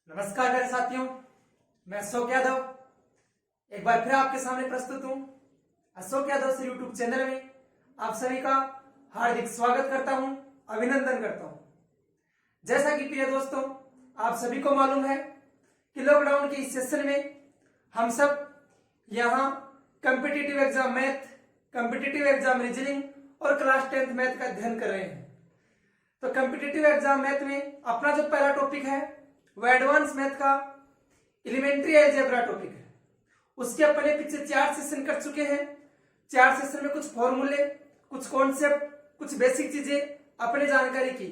नमस्कार मेरे साथियों, मैं अशोक यादव एक बार फिर आपके सामने प्रस्तुत हूं। अशोक यादव से यूट्यूब चैनल में आप सभी का हार्दिक स्वागत करता हूं, अभिनंदन करता हूं। जैसा कि प्रिय दोस्तों, आप सभी को मालूम है कि लॉकडाउन के इस सेशन में हम सब यहाँ competitive exam math, competitive exam reasoning और क्लास 10th मैथ का अध्ययन कर रहे हैं। तो कॉम्पिटिटिव एग्जाम मैथ में अपना जो पहला टॉपिक है वो एडवांस मैथ का एलिमेंट्री अलजेब्रा टॉपिक है। उसके अपने पीछे 4 सेशन कर चुके हैं। 4 सेशन में कुछ फॉर्मूले, कुछ कॉन्सेप्ट, कुछ बेसिक चीजें अपने जानकारी की।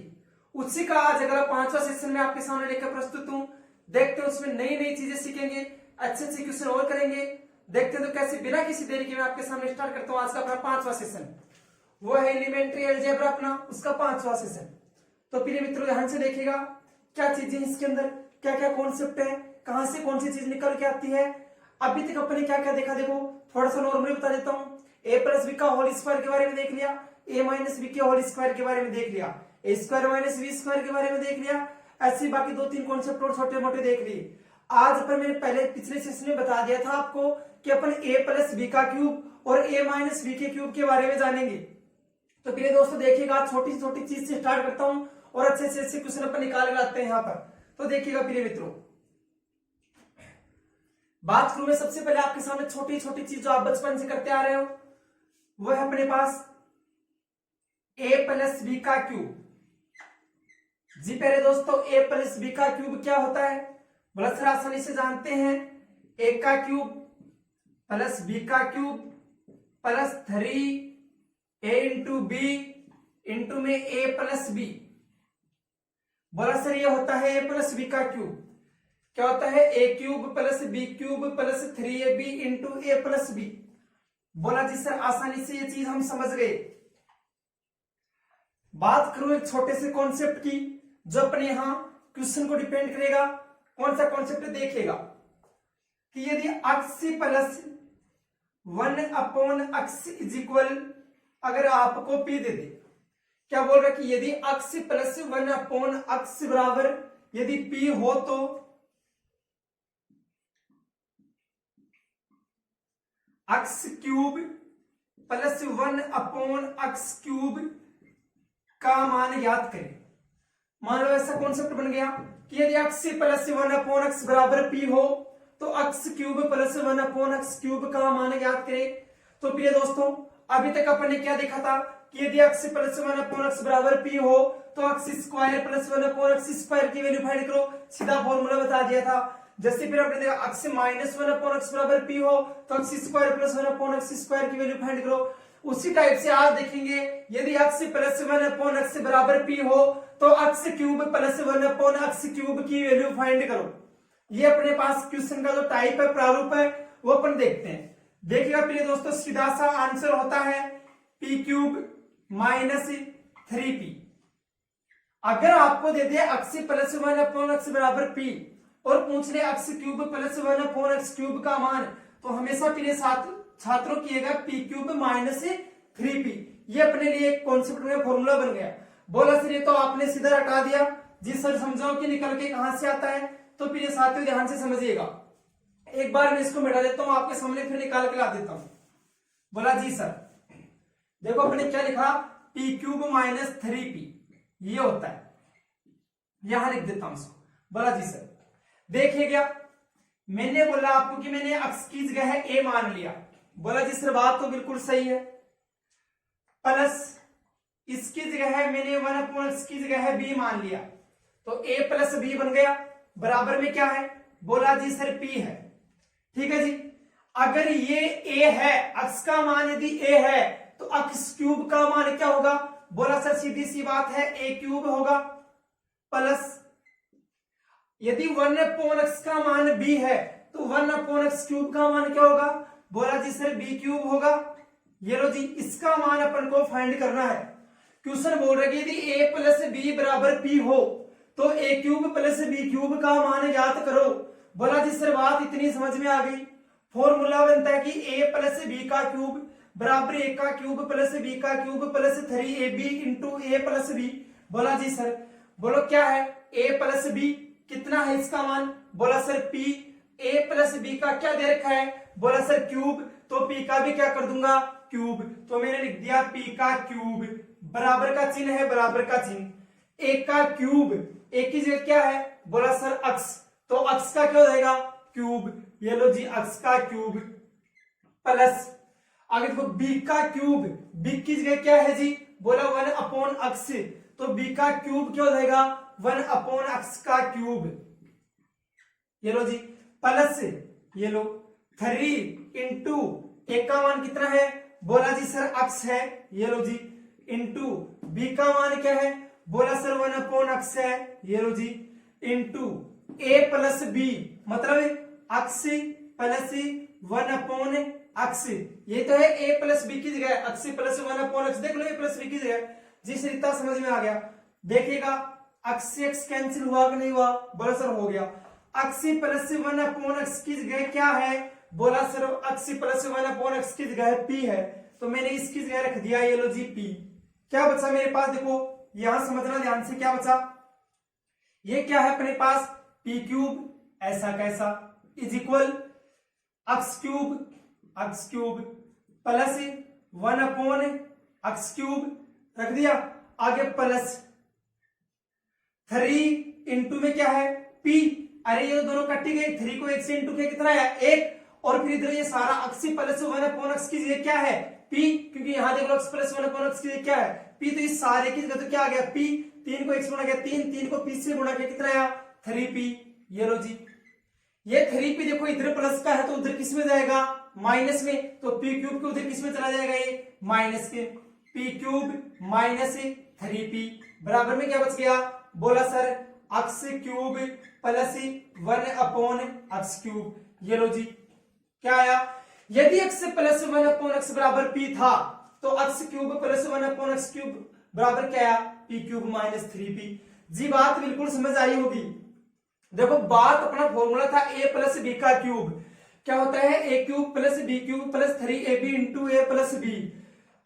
उसी का आज अगला 5वां सेशन में आपके सामने लेकर प्रस्तुत हूं। देखते हैं उसमें नई नई चीजें सीखेंगे, अच्छे अच्छे क्वेश्चन और करेंगे। देखते हैं तो कैसे बिना किसी देरी के मैं आपके सामने स्टार्ट करता हूं आज का अपना 5वां सेशन। वो है एलिमेंट्री अलजेब्रा अपना, उसका 5वां सेशन। तो प्रिय मित्रों, ध्यान से देखिएगा क्या चीजें इसके अंदर, क्या क्या कॉन्सेप्ट है, कहां से कौन सी चीज निकल के आती है। अभी तक अपने क्या क्या देखा, देखो थोड़ा सा नॉर्मली बता देता हूं। ए प्लस बी का होल स्क्वायर के बारे में देख लिया, ए माइनस बी के होल स्क्वायर के बारे में देख लिया, ए स्क्वायर माइनस बी स्क्वायर के बारे में देख लिया। ऐसे बाकी 2-3 कॉन्सेप्ट और छोटे मोटे देख लिए। आज अपन मैंने पहले पिछले सेशन में बता दिया था आपको कि अपन ए प्लस बी का क्यूब और ए माइनस बी के क्यूब के बारे में जानेंगे। तो प्रिय दोस्तों देखिएगा, छोटी छोटी चीज से स्टार्ट करता हूं और अच्छे से अच्छे क्वेश्चन अपन निकाल के लाते हैं यहाँ पर। तो देखिएगा प्रिय मित्रों, बात करूं मैं सबसे पहले आपके सामने छोटी छोटी चीज जो आप बचपन से करते आ रहे हो, वो है अपने पास ए प्लस बी का क्यूब। जी पहले दोस्तों, ए प्लस बी का क्यूब क्या होता है, बड़ा सर आसानी से जानते हैं। ए का क्यूब प्लस बी का cube plus 3 a into B into में ए प्लस बी। बोला सर ये होता है ए प्लस बी का क्यूब। क्या होता है, a cube plus b cube plus 3ab into a plus b. बोला जी सर आसानी से ये चीज हम समझ गए। बात करूं एक छोटे से कॉन्सेप्ट की जो अपने यहां क्वेश्चन को डिपेंड करेगा। कौन सा कॉन्सेप्ट देखिएगा कि यदि अक्स प्लस 1/x इज इक्वल, अगर आपको पी दे दे, क्या बोल रहा है कि यदि अक्स प्लस 1/x बराबर यदि p हो तो x cube plus 1/x cube का मान याद करें। मान लो ऐसा कॉन्सेप्ट बन गया कि यदि x प्लस 1/x बराबर p हो तो x cube plus 1/x cube का मान याद करें। तो प्रिय दोस्तों, अभी तक अपन ने क्या देखा था कि यदि x प्लस 1/x बराबर p हो तो x square plus 1/x square की वैल्यू फाइंड करो। सीधा फॉर्मूला बता दिया था। जैसे फिर आपने देखा x माइनस 1/x बराबर p हो तो x square plus 1/x square की वैल्यू फाइंड करो। उसी टाइप से आज देखेंगे, यदि x प्लस 1/x बराबर p हो तो x cube plus 1/x cube की वैल्यू फाइंड करो। ये अपने पास क्वेश्चन का जो टाइप है, प्रारूप है, वो अपन देखते हैं। देखिएगा प्रिय दोस्तों, सीधा सा आंसर होता है p क्यूब माइनस 3p। अगर आपको दे दिया x प्लस 1/x बराबर p और पूछ ले x cube plus 1/x cube का मान, तो हमेशा प्रिय छात्रों किएगा p क्यूब माइनस 3p। ये अपने लिए एक कॉन्सेप्ट में फॉर्मूला बन गया। बोला सर ये तो आपने सीधा हटा दिया। जी सर समझाओ कि निकल के कहां से आता है। तो प्रिय साथियों ध्यान से समझिएगा, एक बार मैं इसको मिटा देता हूं, आपके सामने फिर निकाल के ला देता हूं। बोला जी सर देखो अपने क्या लिखा, p क्यूब माइनस 3p ये होता है, यहां लिख देता हूं इसको। बोला जी सर देखिए क्या मैंने बोला आपको कि मैंने x की जगह है a मान लिया। बोला जी सर बात तो बिल्कुल सही है, प्लस इसकी जगह है मैंने 1/x की जगह है b मान लिया, तो a प्लस b बन गया। बराबर में क्या है, बोला जी सर p है। ठीक है जी, अगर ये a है, x का मान यदि a है तो x क्यूब का मान क्या होगा। बोला सर सीधी सी बात है a क्यूब होगा, प्लस यदि 1/x का मान b है तो 1/x क्यूब का मान क्या होगा। बोला जी सर b क्यूब होगा। ये लो जी, इसका मान अपन को फाइंड करना है। क्वेश्चन बोल रहा है कि यदि a प्लस b बराबर p हो तो a cube plus b cube का मान याद करो। बोला जी सर बात इतनी समझ में आ गई। फॉर्मूला बनता है कि a प्लस b का क्यूब बराबर a का क्यूब प्लस b का cube plus 3ab into a plus b। बोला जी सर, बोलो क्या है a प्लस b, कितना है इसका मान, बोला sir p, a plus b का क्या दे रखा है, बोला सर क्यूब, तो p का भी क्या कर दूंगा क्यूब, तो मैंने लिख दिया p का क्यूब, बराबर का चिन्ह है, बराबर का चिन्ह, a का क्यूब, a की जगह क्या है, बोला सर अक्स, तो अक्स का क्या हो जाएगा क्यूब, ये लो जी अक्स का क्यूब, प्लस आगे देखो b का क्यूब, b की जगह क्या है जी, बोला 1 अपॉन अक्स, तो b का क्यूब क्या हो जाएगा 1 अपॉन अक्स का क्यूब, ये लो जी, प्लस ये लो 3 इंटू ए का मान कितना है, बोला जी सर अक्स है, ये लो जी, इंटू बी का मान क्या है, बोला सर 1 अपॉन अक्स है, ये लो जी, इंटू ए प्लस बी, मतलब अक्स प्लस 1 अपॉन अक्स, ये तो है a प्लस बी की जगह अक्स प्लस 1 अपॉन अक्स, देख लो a प्लस बी की जगह, जिस रीता समझ में आ गया, देखिएगा अक्स से एक्स कैंसिल हुआ कि नहीं हुआ, बोला सर हो गया, अक्स प्लस 1 अपॉन अक्स की जगह क्या है, बोला सर अक्स प्लस 1 अपॉन अक्स की जगह p है, तो मैंने इसकी जगह रख दिया ये लो जी p, क्या बचा मेरे पास, देखो यहां समझना ध्यान से, क्या बचा, ये क्या है अपने पास p क्यूब, ऐसा कैसा, is equal x cube plus 1 upon x cube रख दिया, आगे प्लस 3 इंटू में क्या है p, अरे ये दोनों कटी गई, 3 को 1 से इंटू किया कितना है 1, और फिर इधर ये सारा अक्स प्लस 1 अपॉन अक्स की जगह क्या है p, क्योंकि यहां देखो अक्स प्लस 1 अपॉन अक्स की जगह क्या है p, तो इस सारे की जगह तो क्या आ गया p, 3 को 1 से गुणा किया 3 को p से गुणा किया कितना आया 3p, ये लो जी, ये 3p देखो इधर प्लस का है तो उधर किस में जाएगा माइनस में, तो p क्यूब के उधर किस में चला जाएगा ये माइनस के, p क्यूब माइनस 3p बराबर में क्या बच गया, बोला सर अक्स cube plus 1 upon x cube, ये लो जी क्या आया, यदि x प्लस 1 अपॉन x बराबर p था तो x cube plus 1 upon x cube बराबर क्या आया p क्यूब माइनस 3p, जी बात बिल्कुल समझ आई होगी, देखो बात अपना फॉर्मूला था a प्लस बी का क्यूब, क्या होता है a cube plus b cube plus 3ab into a plus b,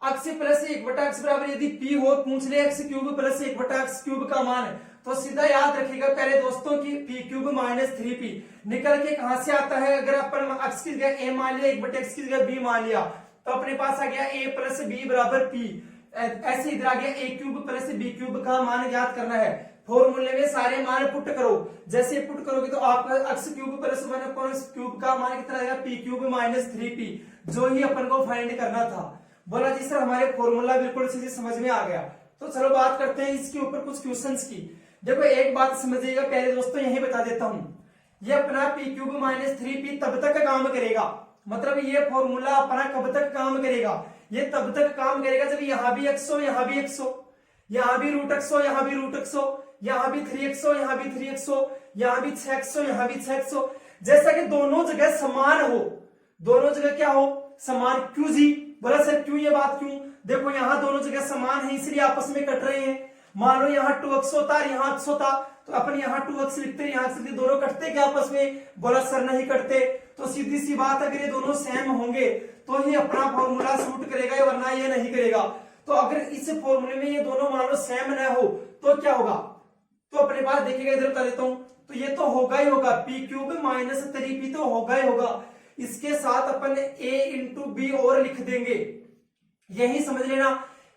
x plus 1 बटा अक्स बराबर यदि p हो, पूछ ले x क्यूब प्लस 1 बटा अक्स क्यूब का मान, तो सीधा याद रखिएगा पहले दोस्तों की p क्यूब माइनस 3p निकल के कहां से आता है, अगर अपन x की जगह a मान लिया 1 बटे x की जगह b मान लिया, तो अपने पास आ गया a प्लस b बराबर p, ऐसे इधर आ गया a cube plus b cube का मान याद करना है, फॉर्मूले में सारे मान पुट करो, जैसे पुट करोगे तो आपका x cube plus 1 upon x cube का मान कितना आएगा p क्यूब माइनस 3p, जो ही अपन को फाइंड करना था, बोला जी सर हमारे फॉर्मूला बिल्कुल सीधे समझ में आ गया, तो चलो बात करते हैं इसके ऊपर कुछ क्वेश्चंस की, देखो एक बात समझिएगा पहले दोस्तों यही बता देता हूं, ये अपना p क्यूब माइनस 3p तब तक काम करेगा, मतलब ये फॉर्मूला अपना कब तक काम करेगा, ये तब तक काम करेगा जब यहाँ भी x हो, यहाँ भी x हो, यहाँ भी रूट x हो, यहाँ भी रूट x हो, यहाँ भी 3x हो, यहाँ भी 3x हो, यहाँ भी 6x हो, यहाँ भी 6x हो, जैसा कि दोनों जगह समान हो, दोनों जगह क्या हो समान, क्यों जी, बोला सर क्यों, ये बात क्यों, देखो यहाँ दोनों जगह समान है इसलिए आपस में कट रहे हैं, मान लो यहाँ 2x होता यहाँ x होता, तो अपन यहाँ 2x लिखते हैं, यहाँ से दोनों कटते क्या आपस में, बोला सर नहीं कटते, तो सीधी सी बात अगर ये दोनों सेम होंगे तो ही अपना फॉर्मूला सूट करेगा, वरना ये नहीं करेगा, तो अगर इस फॉर्मूले में ये दोनों मान लो सेम न हो तो क्या होगा, तो अपने पास देखिएगा इधर बता देता हूं, तो ये तो होगा ही होगा p क्यूब माइनस 3p तो होगा ही होगा, इसके साथ अपन a इंटू बी और लिख देंगे, यही समझ लेना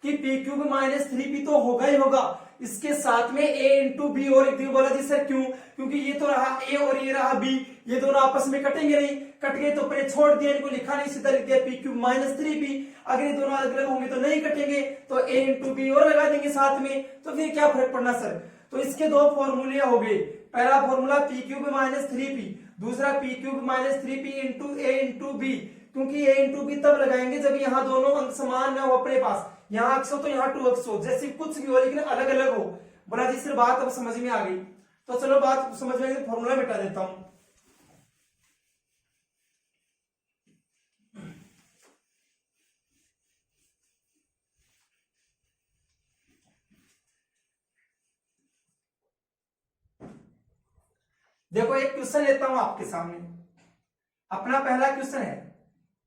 कि p क्यूब माइनस 3p तो होगा ही होगा, इसके साथ में a इंटू बी और लिख देंगे, बोला जी सर क्यों, क्योंकि ये तो रहा a और ये रहा b, ये दोनों आपस में कटेंगे नहीं, कट गए तो अपने छोड़ दिया, इनको लिखा नहीं, सीधा लिख दिया p क्यूब माइनस 3p, अगर ये दोनों अलग अलग होंगे तो नहीं कटेंगे, तो a इंटू बी और लगा देंगे साथ में, तो फिर क्या फर्क पड़ना सर, तो इसके दो फॉर्मूले हो गए, पहला formula p cube minus 3p, दूसरा p cube minus 3p into a into b, क्योंकि a इंटू बी तब लगाएंगे जब यहाँ दोनों अंक समान ना हो अपने पास, यहाँ x हो तो यहाँ 2x हो, जैसे कुछ भी हो लेकिन अलग अलग हो, बोला जी सिर्फ बात अब समझ में आ गई, तो चलो बात समझ में आई, फॉर्मूला मिटा देता हूं, देखो एक क्वेश्चन लेता हूं आपके सामने, अपना पहला क्वेश्चन है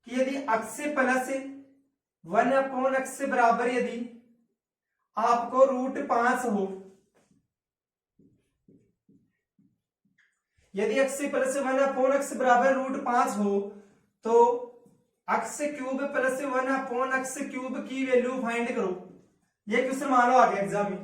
कि यदि x प्लस 1 अपॉन x से बराबर यदि आपको रूट 5 हो, यदि x प्लस 1 अपॉन x बराबर √5 हो तो x cube plus 1 upon x cube की वैल्यू फाइंड करो। ये क्वेश्चन मानो आ गया एग्जाम में।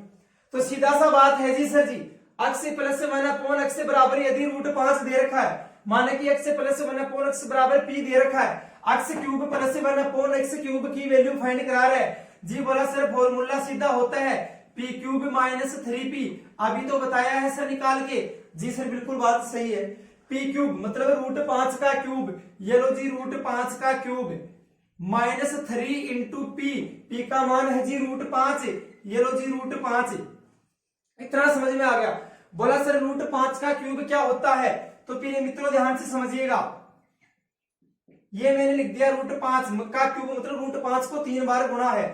तो सीधा सा बात है जी सर जी, x प्लस 1 अपॉन x बराबर यदि √5 दे रखा है, माने कि x प्लस 1 अपॉन x बराबर p दे रखा है, x cube plus 1 upon x cube की वैल्यू फाइंड करा रहा है जी। बोला सर फॉर्मूला सीधा होता है p क्यूब माइनस 3p। अभी तो बताया है सर निकाल के जी। सर बिल्कुल बात सही है, p क्यूब मतलब √5 का क्यूब, ये लो जी √5 का क्यूब माइनस 3 इंटू p का मान है जी √5, ये लो जी √5। इतना समझ में आ गया। बोला सर √5 का क्यूब क्या होता है, तो प्रिय मित्रों ध्यान से समझिएगा, ये मैंने लिख दिया √5 का क्यूब मतलब √5 को 3 बार गुणा है,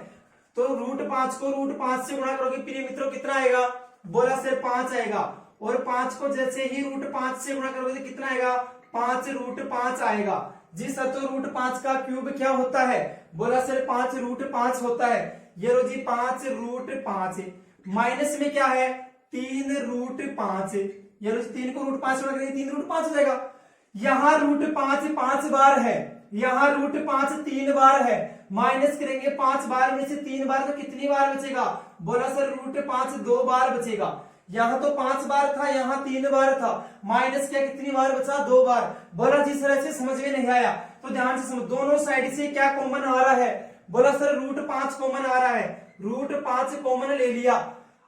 तो √5 को √5 से गुणा करोगे प्रिय मित्रों कितना आएगा, बोला सर 5 आएगा। और 5 को जैसे ही √5 से गुणा करोगे तो कितना आएगा, 5 आएगा जी सर। तो √5 का क्यूब क्या होता है, बोला सर 5 होता है। ये लो जी 5 माइनस में क्या है 3 ये लो 3 को √5 से गुणा करेंगे 3 √5 हो जाएगा। यहाँ √5 5 बार है, यहाँ √5 3 बार है, माइनस करेंगे 5 बार में से 3 बार तो कितनी बार बचेगा, बोला सर √5 2 बार बचेगा। यहाँ तो 5 बार था, यहाँ 3 बार था, माइनस क्या कितनी बार बचा 2 बार। बोला जी सर ऐसे समझ में नहीं आया, तो ध्यान से समझ, दोनों साइड से क्या कॉमन आ रहा है, बोला सर √5 कॉमन आ रहा है, √5 कॉमन ले लिया।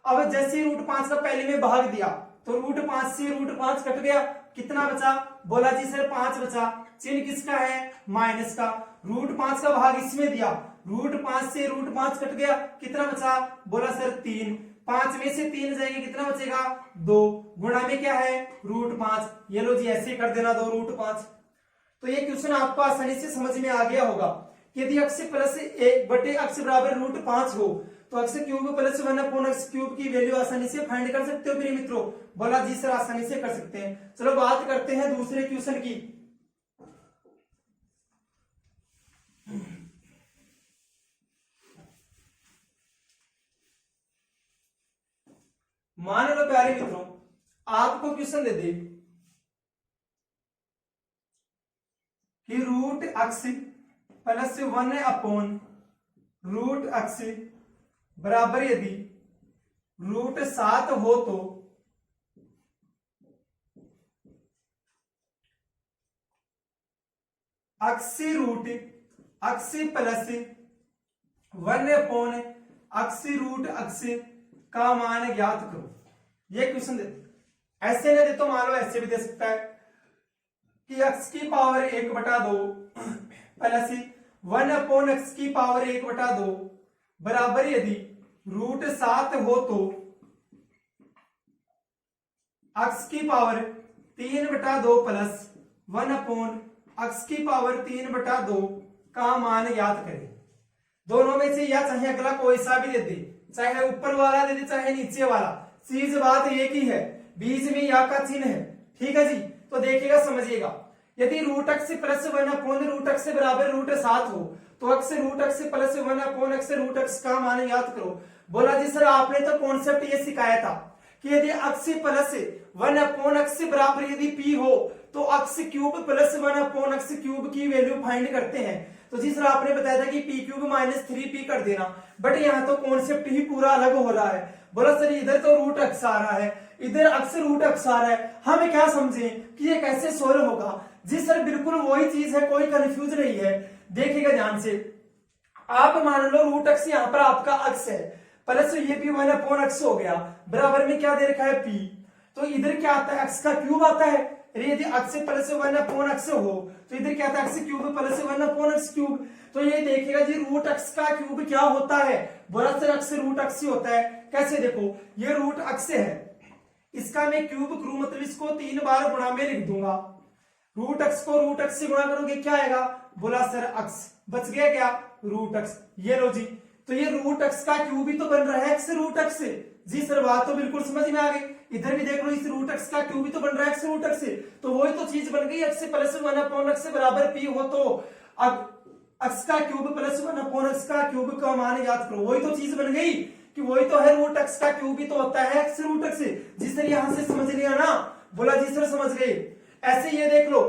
अब जैसे √5 का पहले में भाग दिया तो √5 से √5 कट गया, कितना बचा, बोला जी सर 5 बचा। चिन्ह किसका है, माइनस का। √5 का भाग इसमें दिया, √5 से √5 कट गया, कितना बचा, बोला सर 3। 5 में से 3 जाएंगे कितना बचेगा 2, गुणा में क्या है √5। ये लो जी ऐसे कर देना 2 √5। तो ये क्वेश्चन आपको आसानी से समझ में आ गया होगा कि यदि x प्लस 1 बटे x बराबर √5 हो तो x cube plus 1 upon x cube की वैल्यू आसानी से फाइंड कर सकते हो मेरे मित्रों। बोला जी सर आसानी से कर सकते हैं। चलो बात करते हैं दूसरे क्वेश्चन की। मान लो प्यारे मित्रों आपको क्वेश्चन दे दे कि √x प्लस 1 अपॉन √x बराबर यदि √7 हो तो x प्लस 1 अपॉन x का मान ज्ञात करो। ये क्वेश्चन दे, ऐसे नहीं दे तो मान लो ऐसे भी दे सकता है कि x की पावर 1/2 प्लस 1 अपॉन x की पावर 1/2 बराबर यदि √7 हो तो x की पावर 3/2 प्लस 1 अपॉन x की पावर 3/2 का मान ज्ञात करें। दोनों में से या चाहे अगला कोई सा भी दे दे, चाहे ऊपर वाला दे दे चाहे नीचे वाला, चीज बात एक ही है, बीच में या का चिन्ह है। ठीक है जी, तो देखिएगा समझिएगा, यदि √x प्लस 1 अपॉन √x बराबर √7 हो तो x √x plus 1 upon x का मान ज्ञात करो। बोला जी सर आपने तो कॉन्सेप्ट ये सिखाया था कि यदि x प्लस 1 अपॉन x बराबर यदि p हो तो x cube plus 1 upon x cube की वैल्यू फाइंड करते हैं। तो जी सर आपने बताया था कि p क्यूब माइनस 3p कर देना, बट यहाँ तो कॉन्सेप्ट ही पूरा अलग हो रहा है। बोला सर इधर तो √x आ रहा है, इधर x √x आ रहा है, हम क्या समझे कि ये कैसे सोल्व होगा। जी सर बिल्कुल वही चीज है, कोई कंफ्यूज नहीं है। देखिएगा ध्यान से, आप मान लो √x यहाँ पर आपका x है, प्लस ये भी 1 अपॉन x हो गया, बराबर में क्या दे रखा है p, तो इधर क्या आता है x का क्यूब आता है। यदि x प्लस 1 अपॉन x हो तो इधर क्या आता है x cube plus 1 upon x cube. तो ये देखिएगा जी √x का क्यूब क्या होता है, बोला सर x √x ही होता है। कैसे देखो, ये √x है, इसका मैं क्यूब करूं मतलब इसको 3 बार गुणा में लिख दूंगा। √x को √x से गुणा करोगे क्या आएगा, बोला सर x, बच गया क्या √x। ये लो जी, तो ये √x का क्यूब ही तो बन रहा है x √x से। जी सर बात तो बिल्कुल समझ में आ गई। इधर भी देख लो, इस √x का क्यूब भी तो बन रहा है x √x से, तो वही तो चीज बन गई x प्लस 1 अपॉन x बराबर p हो तो अब x का क्यूब प्लस 1 अपॉन x का क्यूब का मान याद करो, वही तो चीज बन गई कि वही तो है √x का क्यूब ही तो होता है x √x से। जिस तरह यहां से समझ लिया ना, बोला जी सर समझ गए। ऐसे ये देख लो,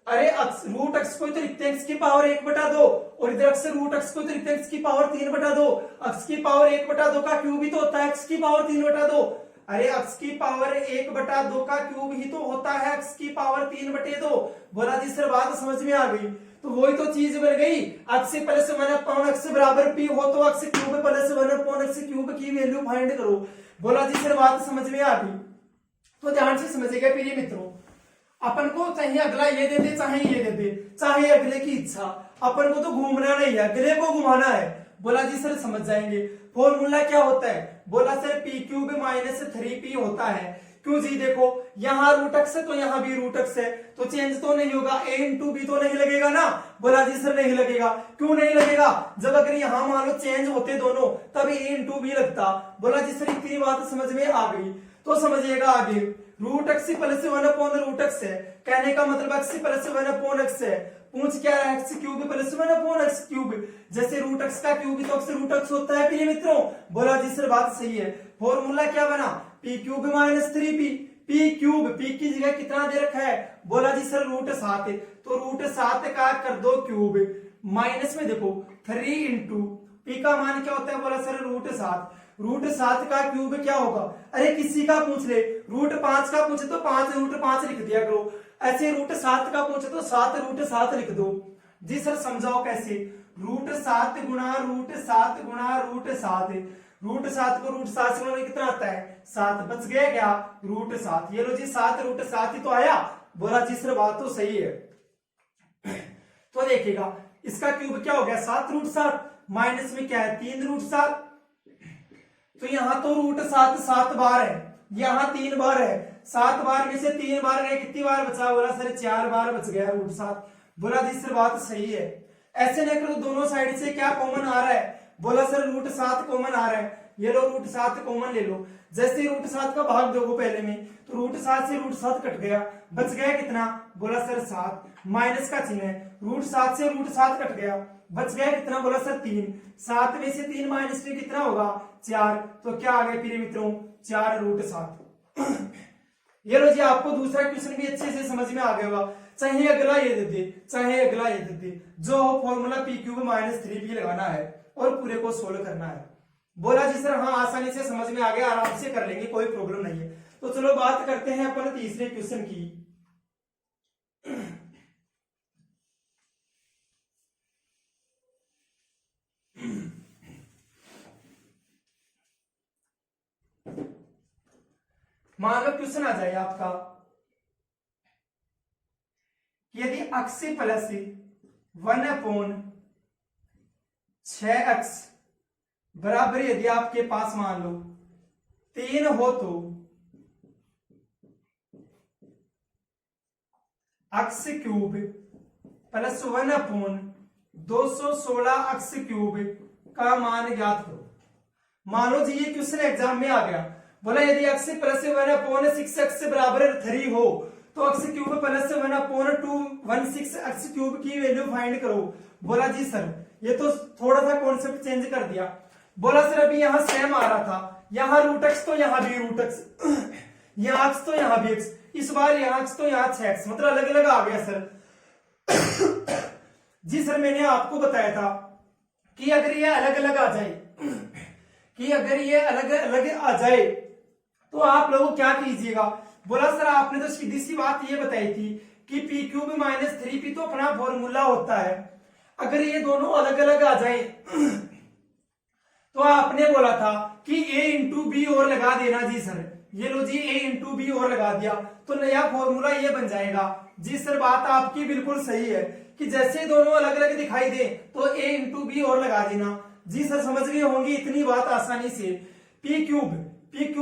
अरे रूट x को तो लिखते हैं x की पावर 1/2 और इधर से रूट x को तो लिखते हैं x की पावर 3/2। x की पावर 1/2 का क्यूब ही तो होता है x की पावर 3/2। अरे x की पावर 1/2 का क्यूब ही तो होता है x की पावर 3/2। बोला जी सर बात समझ में आ गई। तो वही तो चीज बन गई, x प्लस 1/x बराबर p हो तो x cube plus 1/x cube की वैल्यू फाइंड करो। बोला जी सर बात समझ में आ गई। तो ध्यान से समझिएगा प्रिय मित्रों, अपन को चाहे अगला ये दे दे चाहे ये दे दे, चाहे अगले की इच्छा, अपन को तो घूमना नहीं है, अगले को घुमाना है। बोला जी सर समझ जाएंगे। फॉर्मूला क्या होता है? बोला sir P cube minus 3p होता है। क्यों जी? देखो यहाँ रूट एक्स है तो यहाँ भी रूट एक्स है, तो चेंज तो नहीं होगा, a इंटू बी तो नहीं लगेगा ना। बोला जी सर नहीं लगेगा। क्यों नहीं लगेगा? जब अगर यहाँ मान लो चेंज होते दोनों तब a इंटू बी लगता। बोला जी सर इतनी बात समझ में आ गई। तो समझिएगा आगे, root x plus 1 root x है, कहने का मतलब एक्स प्लस 1 है। पूछ क्या है? X cube plus 1 cube. जैसे रूट एक्स का क्यूब तो रूट एक्स होता है प्रिय मित्रों। बोला जी सर बात सही है। फॉर्मूला क्या बना? P cube minus 3p। P cube, P की जगह कितना दे रखा है? बोला जी सर रूट 7, तो रूट 7 का कर दो क्यूब, माइनस में देखो 3 इंटू पी का मान क्या होता है? बोला सर रूट 7। रूट 7 का क्यूब क्या होगा? अरे किसी का पूछ ले, रूट 5 का पूछे तो 5 रूट 5 लिख दिया करो, ऐसे रूट 7 का पूछे तो 7 रूट 7 लिख दो। जी सर समझाओ कैसे? रूट 7 गुणा रूट 7 गुणा रूट 7, रूट 7 को रूट 7 से गुणा कितना आता है? 7। बच गया क्या? रूट 7। ये लो जी 7 रूट 7 ही तो आया। बोला जी सर बात तो सही है। तो देखिएगा इसका क्यूब क्या हो गया? 7 रूट 7, माइनस में क्या है? 3 रूट 7। तो यहाँ तो रूट 7 7 बार है, यहाँ 3 बार है, 7 बार में से 3 बार गए, कितनी बार बचा? बोला सर 4 बार बच गया रूट 7। बोला जी सर बात सही है। ऐसे नहीं करो, दोनों साइड से क्या कॉमन आ रहा है? बोला सर रूट 7 कॉमन आ रहा है, ये लो रूट 7 कॉमन ले लो। जैसे रूट 7 का भाग दोगे पहले में, तो रूट 7 से रूट 7 कट गया, बच गया कितना? बोला सर 7, माइनस का चिन्ह है, रूट 7 से रूट 7 कट गया, बच गया कितना? बोला सर 3। 7 में से 3 माइनस में कितना होगा? 4। तो क्या आ गया प्रिय मित्रों? 4 रूट 7। ये लो जी आपको दूसरा क्वेश्चन भी अच्छे से समझ में आ गया होगा। चाहे अगला ये दे दे, चाहे अगला ये दे दे, जो formula P cube minus 3p लगाना है और पूरे को सोल्व करना है। बोला जी सर हाँ आसानी से समझ में आ गया, आराम से कर लेंगे, कोई प्रॉब्लम नहीं है। तो चलो बात करते हैं अपन तीसरे क्वेश्चन की। मान लो क्वेश्चन आ जाए आपका, यदि x प्लस 1/6x बराबर यदि आपके पास मान लो 3 हो तो x cube plus 1/216x cube का मान ज्ञात करो। मान लो जी ये क्वेश्चन एग्जाम में आ गया। बोला यदि x प्लस 1/6x बराबर 3 हो तो x cube plus 1/216x cube की वैल्यू फाइंड करो। बोला जी सर ये तो थोड़ा सा कॉन्सेप्ट चेंज कर दिया। बोला सर अभी यहां सेम आ रहा था, यहां रूट एक्स तो यहां भी रूट एक्स, यहां एक्स तो यहां भी एक्स, इस बार यहां एक्स तो यहां 6x, मतलब अलग अलग आ गया सर। जी सर मैंने आपको बताया था कि अगर ये अलग अलग आ जाए, कि अगर ये अलग अलग आ जाए तो आप लोग क्या कीजिएगा? बोला सर आपने तो सीधी सी बात ये बताई थी कि पी क्यूब माइनस 3p तो अपना फॉर्मूला होता है। अगर ये दोनों अलग अलग आ जाए तो आपने बोला था कि a इंटू बी और लगा देना। जी सर ये लो जी a इंटू बी और लगा दिया तो नया फॉर्मूला ये बन जाएगा। जी सर बात आपकी बिल्कुल सही है कि जैसे दोनों अलग अलग दिखाई दे तो a इंटू बी और लगा देना। जी सर समझ गए होंगे इतनी बात आसानी से। पी क्यूब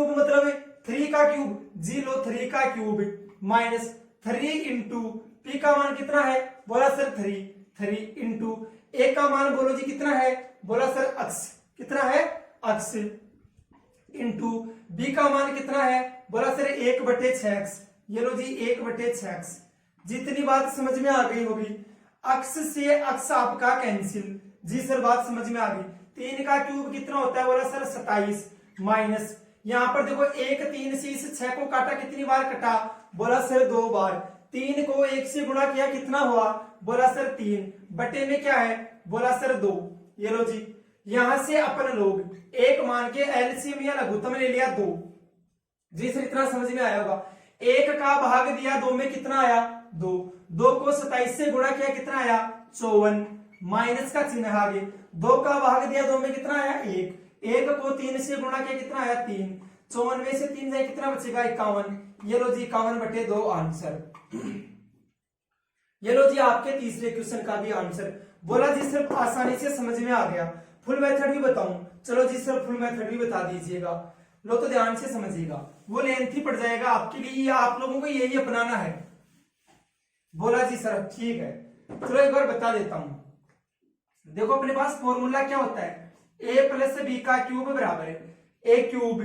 मतलब 3 का क्यूब, जी लो 3 का क्यूब माइनस 3 इंटू पी का मान कितना है? बोला सर 3 इंटू ए का मान बोलो जी कितना है? बोला सर अक्स, कितना है? अक्स इंटू बी का मान कितना है? बोला सर 1/6x, ये लो जी 1/6x। जितनी बात समझ में आ गई होगी, अक्स से अक्स आपका कैंसिल। जी सर बात समझ में आ गई। 3 का क्यूब कितना होता है? बोला सर 27 माइनस, यहां पर देखो 1 3 से इस 6 को काटा, कितनी बार कटा? बोला सर 2 बार। 3 को 1 से गुणा किया कितना हुआ, बोला सर 3 बटे में क्या है, बोला सर 2। ये लो जी, यहां से अपन लोग एक मान के एलसीएम या लघुत्तम ले लिया 2। जी सर इतना समझ में आया होगा। 1 का भाग दिया 2 में कितना आया 2। 2 को 27 से गुणा किया कितना आया 54, माइनस का चिन्ह आगे। 2 का भाग दिया 2 में कितना आया 1। 1 को 3 से गुणा किया कितना आया 3। 54 में से 3 जाए कितना बचेगा 51। ये लो जी 51/2 आंसर। ये लो जी आपके तीसरे क्वेश्चन का भी आंसर। बोला जी सर आसानी से समझ में आ गया। फुल मेथड भी बताऊं, चलो जी सर फुल मेथड भी बता दीजिएगा। लो तो ध्यान से समझिएगा, वो लेंथी पड़ जाएगा आपके लिए, या आप लोगों को यही अपनाना है। बोला जी सर ठीक है, चलो एक बार बता देता हूं। देखो अपने पास फॉर्मूला क्या होता है, a प्लस बी का क्यूब बराबर है a cube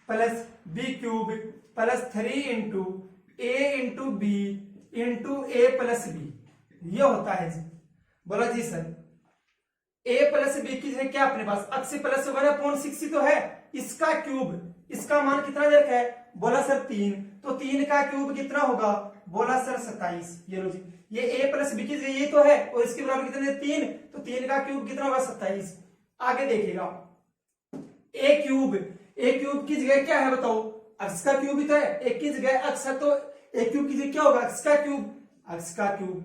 plus b cube plus 3 into a into B into a plus B, ये होता है जी। बोला जी सर a प्लस बी की जगह क्या अपने पास अक्स प्लस 1/6 तो है, इसका क्यूब, इसका मान कितना दे रखा है, बोला सर 3, तो 3 का क्यूब कितना होगा, बोला सर 27। ये लो जी, ये a प्लस बी की जगह ये तो है और इसके बराबर कितने 3, तो 3 का क्यूब कितना होगा 27। आगे देखिएगा a क्यूब की जगह क्या है बताओ, अक्स का क्यूब ही तो है, एक की जगह अक्स है तो a क्यूब की जगह क्या होगा अक्स का क्यूब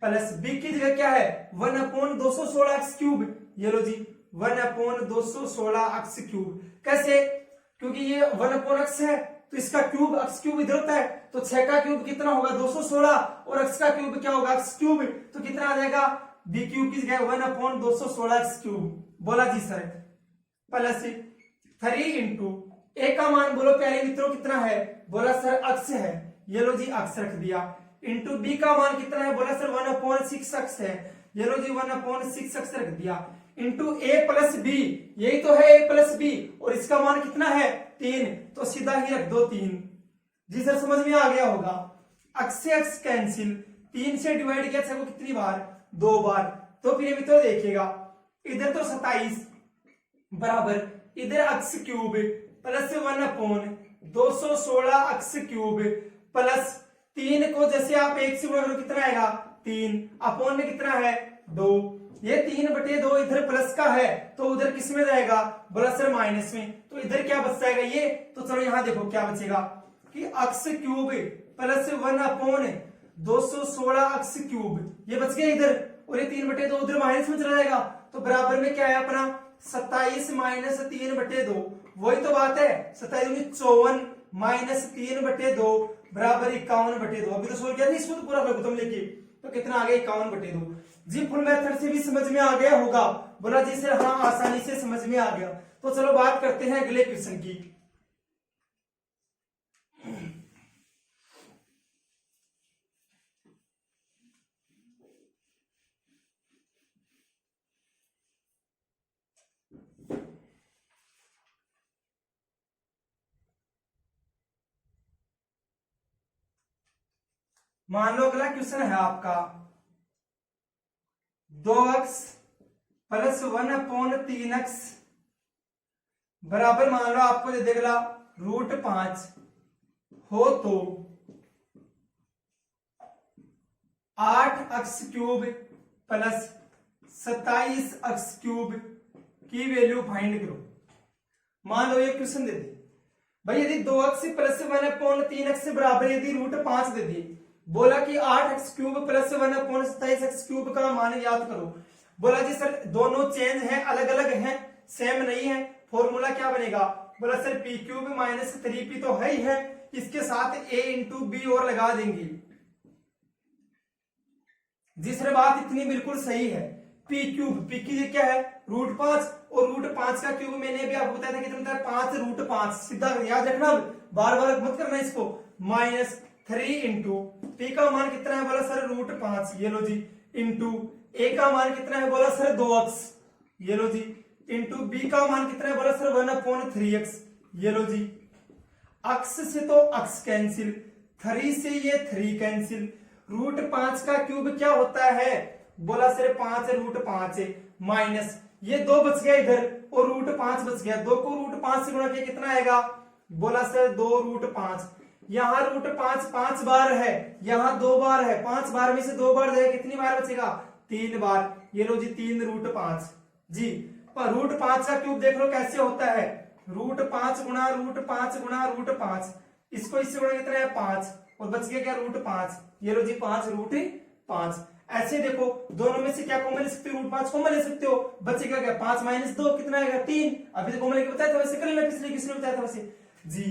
प्लस b की जगह क्या है 1/216 अक्स क्यूब। ये लो जी 1/216 अक्स क्यूब। कैसे, क्योंकि ये 1/x है तो इसका क्यूब अक्स क्यूब इधर होता है, तो 6 का क्यूब कितना होगा 216 और अक्स का क्यूब क्या होगा अक्स क्यूब, तो कितना आ जाएगा b क्यूब की जगह 1/216 अक्स क्यूब। बोला जी सर प्लस 3 इंटू a का मान बोलो प्यारे मित्रों कितना है, बोला सर अक्स है, ये लो जी अक्स रख दिया, इंटू b का मान कितना है, बोला सर 1/6 अक्स है, ये लो जी 1/6 अक्स रख दिया, इंटू a प्लस बी, यही तो है a प्लस बी और इसका मान कितना है 3, तो सीधा ही रख दो 3। जी सर समझ में आ गया होगा। अक्स से अक्स कैंसिल, 3 से डिवाइड किया 6 को कितनी बार 2 बार, तो फिर मित्रों देखिएगा इधर तो 27 बराबर इधर अक्स क्यूब प्लस 1/216 अक्स क्यूब प्लस 3 को जैसे आप 1 से गुणा करो कितना आएगा 3, अपॉन में कितना है 2, ये 3/2 इधर प्लस का है तो उधर किस में जाएगा, बोला सर माइनस में, तो इधर क्या बच जाएगा ये, तो चलो यहां देखो क्या बचेगा कि अक्स क्यूब प्लस 1/216 अक्स क्यूब, ये बच गया इधर, और ये 3/2 उधर माइनस में चला जाएगा, तो बराबर में क्या है अपना 27 माइनस 3/2, वही तो बात है 27 54 माइनस 3/2 बराबर 51/2। अभी तो सोल्व किया था इसको तो पूरा लघुत्तम लेके, तो कितना आ गया 51/2। जी फुल मेथड से भी समझ में आ गया होगा, बोला जी सर हाँ आसानी से समझ में आ गया। तो चलो बात करते हैं अगले क्वेश्चन की। मान लो अगला क्वेश्चन है आपका 2x प्लस 1/3x बराबर मान लो आपको दे देगा √5 हो तो 8x cube plus 27x cube की वैल्यू फाइंड करो। मान लो ये क्वेश्चन दे दी भाई, यदि 2x प्लस 1/3x से बराबर यदि √5 दे दी, बोला कि 8x cube plus 1/27x cube का मान याद करो। बोला जी सर दोनों चेंज हैं, अलग अलग हैं, सेम नहीं है, फॉर्मूला क्या बनेगा, बोला sir p cube minus 3p तो है ही है, इसके साथ a इंटू बी और लगा देंगे। जी सर बात इतनी बिल्कुल सही है, p क्यूब p की क्या है √5 और √5 का क्यूब मैंने भी आपको बताया था कितना होता है 5√5, सीधा याद रखना, बार बार मत करना इसको, माइनस 3 इंटू p का मान कितना है, बोला सर √5, ये लो जी, इंटू a का मान कितना है, बोला सर 2x, ये लो जी, इंटू b का मान कितना है, बोला सर 1/3x, ये लो जी, अक्स से तो अक्स कैंसिल, 3 से ये 3 कैंसिल, √5 का क्यूब क्या होता है, बोला सर 5√5 माइनस ये 2 बच गया इधर और √5 बच गया, 2 को √5 से गुणा किया कितना आएगा, बोला सर 2√5, यहाँ रूट 5 5 बार है, यहाँ 2 बार है, 5 बार में से 2 बार जाएगा, कितनी बार बचेगा? 3 बार। ये लो जी 3 रूट 5 जी। पर रूट 5 का क्यूब देख लो कैसे होता है, रूट 5 गुणा रूट 5 गुणा रूट 5, इसको इससे गुणा कितना है 5, और बच गया क्या रूट 5। ये लो जी 5 रूट 5। ऐसे देखो दोनों में से क्या कॉमन ले सकते हो, रूट 5 कॉमन ले सकते हो, बचेगा क्या 5 माइनस 2 कितना आएगा 3। अभी तो कॉमन लेके बताया था वैसे कर लेना, पिछले किसने बताया था वैसे जी।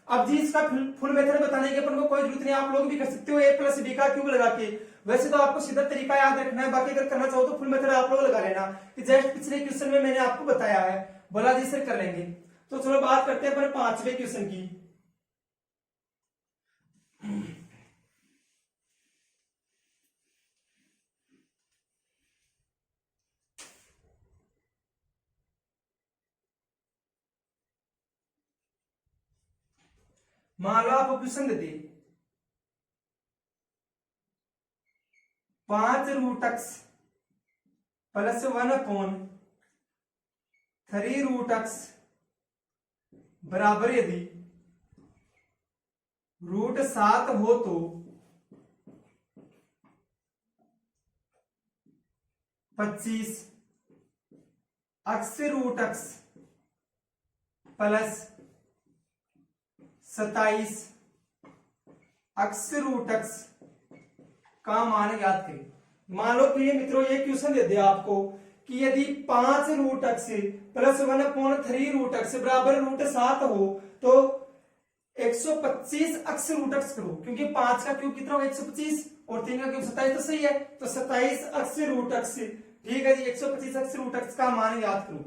अब जी इसका फुल मेथड बताने की अपन को कोई जरूरत नहीं, आप लोग भी कर सकते हो a प्लस बी का क्यूब लगा के। वैसे तो आपको सीधा तरीका याद रखना है, बाकी अगर करना चाहो तो फुल मेथड आप लोग लगा लेना, कि जस्ट पिछले क्वेश्चन में मैंने आपको बताया है। बोला जी सर कर लेंगे। तो चलो बात करते हैं अपन 5वें क्वेश्चन की। मान लो आपको क्वेश्चन देते 5 root x plus 1 upon 3 root x बराबर यदि रूट 7 हो तो 25 x root x plus 27 x root x का मान ज्ञात करें। मान लो प्रिय मित्रों ये क्वेश्चन दे दिया आपको कि यदि 5 root x plus 1 upon 3 root x बराबर रूट 7 हो तो 125 एक्स रूट एक्स करो, क्योंकि 5 का क्यूब कितना होगा 125 और 3 का क्यूब 27 तो सही है, तो 27 एक्स रूट एक्स। ठीक है जी 125 एक्स रूट एक्स का मान याद करो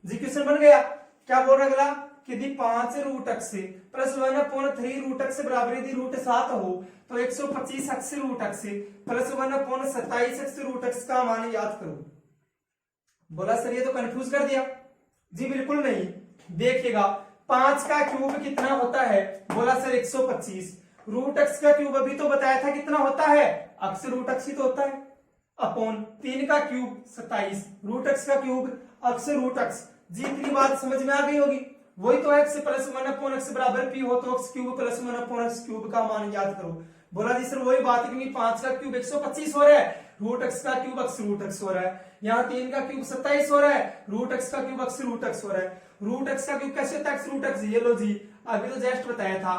जी। क्वेश्चन बन गया। क्या बोल रहा अगला कि यदि 5 root x plus 1 upon 3 root x बराबर यदि रूट 7 हो तो 125 x root x plus 1 upon 27 x root x का मान याद करो। बोला सर ये तो कंफ्यूज कर दिया जी, बिल्कुल नहीं। देखिएगा 5 का क्यूब कितना होता है, बोला सर 125। रूट एक्स का क्यूब अभी तो बताया था कितना होता है, एक्स रूट एक्स ही तो होता है, अपॉन 3 का क्यूब 27, रूट एक्स का क्यूब एक्स रूट एक्स जी। इतनी बात समझ में आ गई होगी। वही तो एक्स प्लस 1 अपॉन एक्स बराबर पी हो तो x cube plus 1 upon x cube का मान याद करो। बोला जी सर वही बात है, क्योंकि 5 का क्यूब 125 हो रहा है, रूट एक्स का क्यूब एक्स रूट एक्स हो रहा है, यहाँ 3 का क्यूब 27 हो रहा है, रूट एक्स का क्यूब एक्स रूट एक्स हो रहा है। रूट एक्स का क्यूब कैसे होता है एक्स रूट एक्स, ये लो जी अभी तो जस्ट बताया था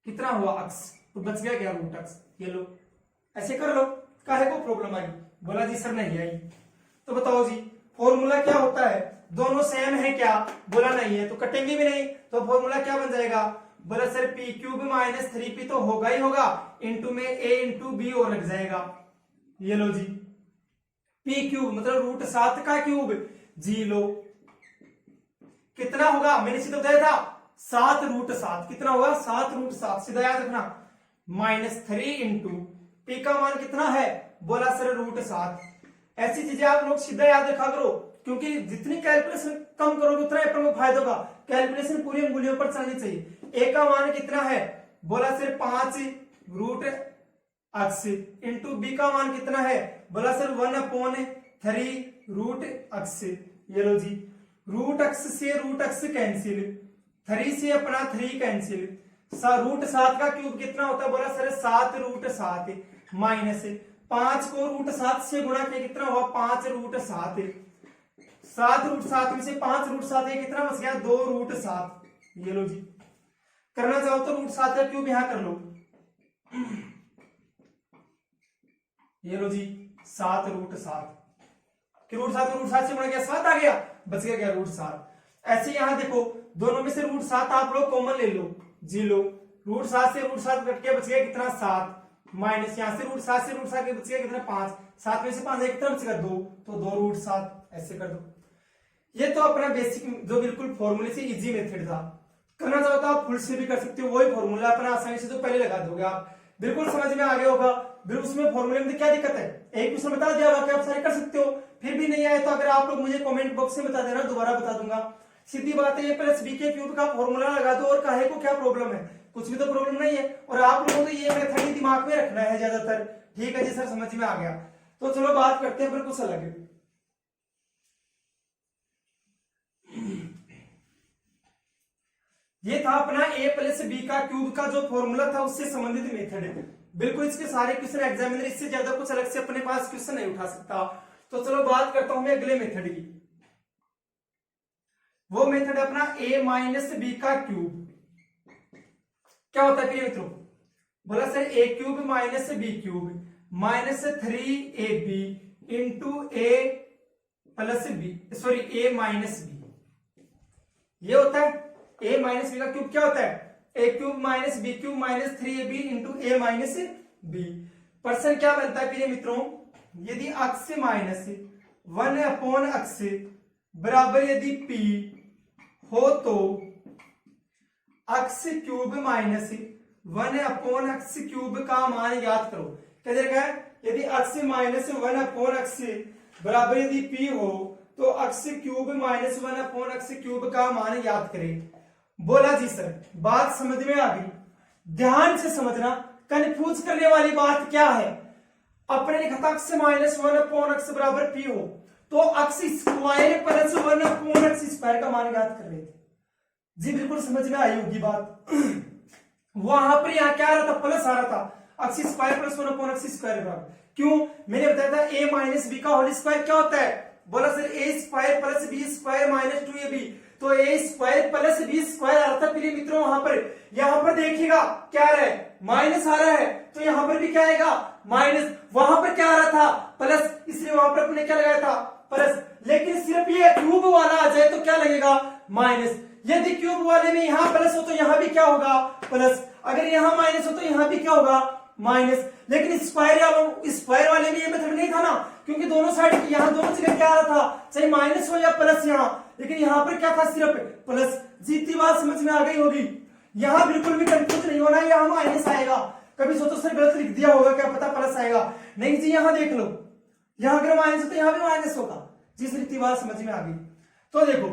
कितना हुआ एक्स, तो बच गया क्या रूट एक्स। ये लो ऐसे कर लो, काहे को प्रॉब्लम आई। बोला जी सर नहीं आई। तो बताओ जी फॉर्मूला क्या होता है, दोनों सेम है क्या, बोला नहीं है तो कटेंगे भी नहीं, तो फॉर्मूला क्या बन जाएगा। बोला sir P cube minus 3p तो होगा ही होगा, इंटू में a इंटू बी और लग जाएगा। ये लो जी पी क्यूब मतलब रूट 7 का क्यूब जी। लो कितना होगा, मैंने सीधा बताया था 7 रूट 7, कितना होगा 7 रूट 7, सीधा याद रखना, माइनस 3 इंटू पी का मान कितना है, बोला सर रूट 7। ऐसी चीजें आप लोग सीधा याद रखा करो, क्योंकि जितनी कैलकुलेशन कम करोगे उतना अपन को फायदा होगा। कैलकुलेशन पूरी अंगुलियों पर चलनी चाहिए। ए का मान कितना है, बोला sir 5 root x into b का मान कितना है, बोला सर 1 अपॉन 3 रूट एक्स। ये लो जी रूट एक्स से रूट एक्स कैंसिल, 3 से अपना 3 कैंसिल, रूट 7 का क्यूब कितना होता है, बोला सर 7 रूट 7 माइनस 5 को रूट 7 से गुणा किया कितना हुआ 5 रूट 7, 7 रूट 7 में से 5 रूट 7 कितना बच गया 2 रूट 7। ये लो जी करना चाहो तो रूट 7 का क्यूब यहां कर लो। ये लो जी 7 रूट 7, रूट 7 से गुणा किया 7 आ गया, बच गया क्या रूट 7। ऐसे यहां देखो दोनों में से रूट 7 आप लोग कॉमन ले लो जी। लो रूट 7 से रूट 7 कट के बच गया कितना 7, माइनस यहां से रूट 7 से रूट 7 के बच गया कितना 5, 7 में से 5 कितना बचेगा 2, तो 2 रूट 7। ऐसे कर दो। ये तो अपना बेसिक जो बिल्कुल फॉर्मूले से इजी मेथड था। करना चाहो तो आप फुल से भी कर सकते हो, वही फॉर्मूला अपना आसानी से तो पहले लगा दोगे आप, बिल्कुल समझ में आ गया होगा। फिर उसमें फॉर्मूले में क्या दिक्कत है, एक क्वेश्चन बता दिया बाकी आप सारे कर सकते हो। फिर भी नहीं आए तो अगर आप लोग मुझे कमेंट बॉक्स में बता देना, दोबारा बता दूंगा। सीधी बात है, ए प्लस बी के क्यूब का फॉर्मूला लगा दो और काहे को क्या प्रॉब्लम है, कुछ भी तो प्रॉब्लम नहीं है। और आप लोगों को ये मेथड ही दिमाग में रखना है ज्यादातर। ठीक है जी सर समझ में आ गया। तो चलो बात करते हैं फिर कुछ अलग। ये था अपना a प्लस बी का क्यूब का जो फॉर्मूला था उससे संबंधित मेथड है। बिल्कुल इसके सारे क्वेश्चन एग्जामिनर इससे ज्यादा कुछ अलग से अपने पास क्वेश्चन नहीं उठा सकता। तो चलो बात करता हूं मैं अगले मेथड की। वो मेथड अपना a माइनस बी का क्यूब। क्या होता है प्रिय मित्रों? बोला sir a cube minus b cube minus 3ab into a plus b, sorry a minus b. ये होता है a माइनस बी का क्यूब। क्या होता है? a cube minus b cube minus 3ab into a minus b. पर्सन क्या बनता है प्रिय मित्रों? यदि अक्स माइनस 1 अपॉन अक्स बराबर यदि p हो तो x cube minus 1 upon x cube का मान ज्ञात करो। क्या दे रखा है? यदि अक्स माइनस 1 अपॉन अक्स बराबर यदि p हो तो x cube minus 1 upon x cube का मान ज्ञात करें। बोला जी सर, बात समझ में आ गई? ध्यान से समझना, कंफ्यूज करने वाली बात क्या है? अपने लिखा था अक्स माइनस 1 अपॉन अक्स बराबर p हो तो अक्स square plus 1 upon x square का मान ज्ञात कर रहे थे। जी बिल्कुल समझ में आई होगी बात। वहां पर यहाँ क्या आ रहा था? प्लस आ रहा था, x square plus 1 upon x square बराबर। क्यों? मैंने बताया था a माइनस बी का होल स्क्वायर क्या होता है? बोला sir a square plus b square minus 2ab। तो a square plus b square आ रहा था प्रिय मित्रों। यहाँ पर देखिएगा क्या आ रहा है? माइनस आ रहा है, तो यहाँ पर भी क्या आएगा? माइनस। वहां पर क्या आ रहा था? प्लस, इसलिए वहां पर अपने क्या लगाया था? प्लस। लेकिन सिर्फ ये क्यूब वाला आ जाए तो क्या लगेगा? माइनस। यदि क्यूब वाले में यहाँ प्लस हो तो यहाँ भी क्या होगा? प्लस। अगर यहाँ माइनस हो तो यहाँ भी क्या होगा? माइनस। लेकिन स्क्वायर वाले में ये मेथड नहीं था ना, क्योंकि दोनों साइड यहाँ दोनों जगह क्या आ रहा था? चाहे माइनस हो या प्लस यहाँ, लेकिन यहाँ पर क्या था? सिर्फ प्लस। जीती बात समझ में आ गई होगी। यहाँ बिल्कुल भी कंफ्यूज नहीं होना, यहाँ माइनस आएगा। कभी सोचो सर गलत लिख दिया होगा, क्या पता प्लस आएगा। नहीं जी, यहाँ देख लो, यहाँ अगर माइनस हो तो यहाँ भी माइनस होगा। जिस रीति बात समझ में आ गई। तो देखो